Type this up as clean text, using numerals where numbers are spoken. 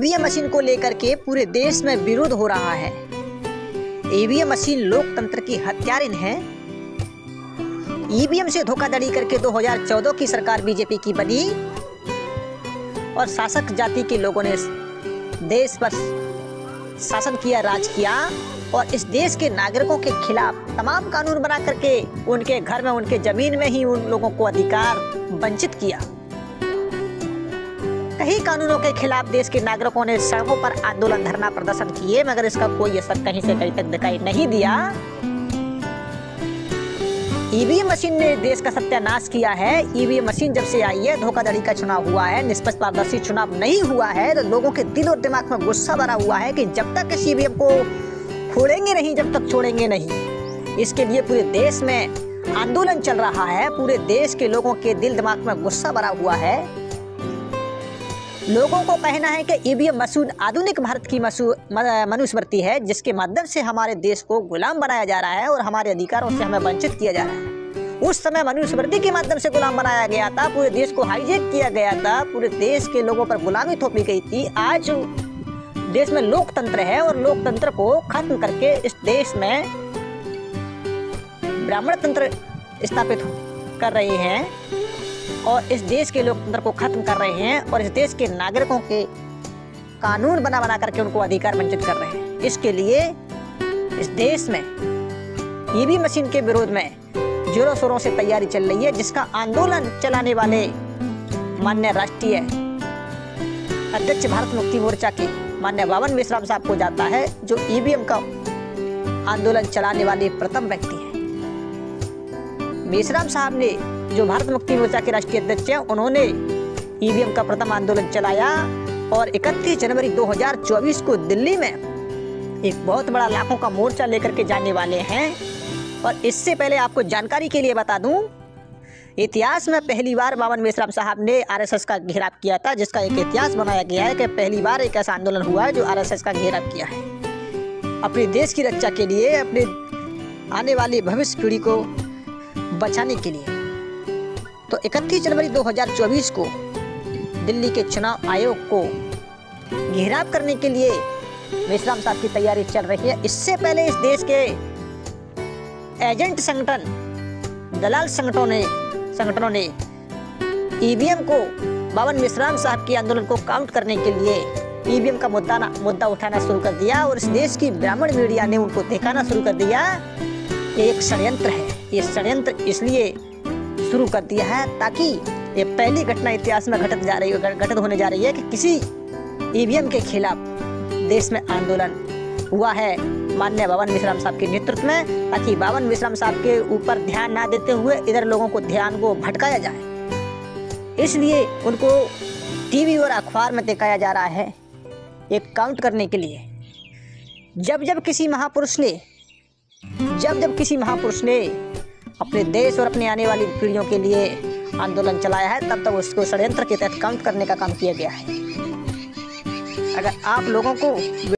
EVM machine को लेकर के पूरे देश में विरोध हो रहा है। ईवीएम मशीन लोकतंत्र की हत्यारिन है। ईवीएम से धोखाधड़ी करके 2014 की सरकार बीजेपी की बनी और शासक जाति के लोगों ने देश पर शासन किया, राज किया और इस देश के नागरिकों के खिलाफ तमाम कानून बना करके उनके घर में, उनके जमीन में ही उन लोगों को अधिकार वंचित किया। कई कानूनों के खिलाफ देश के नागरिकों ने सड़कों पर आंदोलन, धरना प्रदर्शन किए, मगर इसका कोई असर कहीं से कहीं तक दिखाई नहीं दिया। ईवीएम मशीन ने देश का सत्यानाश किया है। ईवीएम मशीन जब से आई है, धोखाधड़ी का चुनाव हुआ है, निष्पक्ष पारदर्शी चुनाव नहीं हुआ है, तो लोगों के दिल और दिमाग में गुस्सा भरा हुआ है कि जब तक इस ईवीएम को खोलेंगे नहीं, जब तक छोड़ेंगे नहीं। इसके लिए पूरे देश में आंदोलन चल रहा है। पूरे देश के लोगों के दिल दिमाग में गुस्सा भरा हुआ है। लोगों को कहना है कि ईवीएम मशीन आधुनिक भारत की मनुस्मृति है, जिसके माध्यम से हमारे देश को गुलाम बनाया जा रहा है और हमारे अधिकारों से हमें वंचित किया जा रहा है। उस समय मनुस्मृति के माध्यम से गुलाम बनाया गया था, पूरे देश को हाईजैक किया गया था, पूरे देश के लोगों पर गुलामी थोपी गई थी। आज देश में लोकतंत्र है और लोकतंत्र को खत्म करके इस देश में ब्राह्मण तंत्र स्थापित कर रहे हैं और इस देश के लोकतंत्र को खत्म कर रहे हैं और इस देश के नागरिकों के कानून बना करके उनको अधिकार वंचित कर रहे हैं। इसके लिए इस देश में ईवीएम मशीन के विरोध में जोरों शोरों से तैयारी चल रही है, जिसका आंदोलन चलाने वाले माननीय राष्ट्रीय अध्यक्ष भारत मुक्ति मोर्चा के माननीय बावन मेश्राम साहब को जाता है, जो ईवीएम का आंदोलन चलाने वाले प्रथम व्यक्ति हैं। मेश्राम साहब ने, जो भारत मुक्ति मोर्चा के राष्ट्रीय अध्यक्ष हैं, उन्होंने ईवीएम का प्रथम आंदोलन चलाया और 31 जनवरी 2024 को दिल्ली में एक बहुत बड़ा लाखों का मोर्चा लेकर के जाने वाले हैं। और इससे पहले आपको जानकारी के लिए बता दूं, इतिहास में पहली बार बावन मेश्राम साहब ने आरएसएस का घेराव किया था, जिसका एक इतिहास बनाया गया है कि पहली बार एक ऐसा आंदोलन हुआ है जो आरएसएस का घेराव किया है अपने देश की रक्षा के लिए, अपने आने वाली भविष्य पीढ़ी को बचाने के लिए। तो 31 जनवरी 2024 को दिल्ली के चुनाव आयोग को घेराव करने के लिए मेश्राम साहब की तैयारी चल रही है। इससे पहले इस देश के एजेंट संगठन, दलाल संगठनों ने ईवीएम को, बावन मेश्राम साहब के आंदोलन को काउंट करने के लिए ईवीएम का मुद्दा उठाना शुरू कर दिया और इस देश की ब्राह्मण मीडिया ने उनको दिखाना शुरू कर दिया कि एक षड्यंत्र है। ये षड्यंत्र इसलिए शुरू कर दिया है ताकि ये पहली घटना इतिहास में घटित होने जा रही है कि किसी ईवीएम के खिलाफ देश में आंदोलन हुआ है माननीय बावन मेश्राम साहब के नेतृत्व में, ताकि बावन मेश्राम साहब के ऊपर ध्यान ना देते हुए इधर लोगों को ध्यान को भटकाया जाए। इसलिए उनको टीवी और अखबार में दिखाया जा रहा है एक काउंट करने के लिए। जब किसी महापुरुष ने अपने देश और अपने आने वाली पीढ़ियों के लिए आंदोलन चलाया है, तब उसको षड्यंत्र के तहत काउंट करने का काम किया गया है। अगर आप लोगों को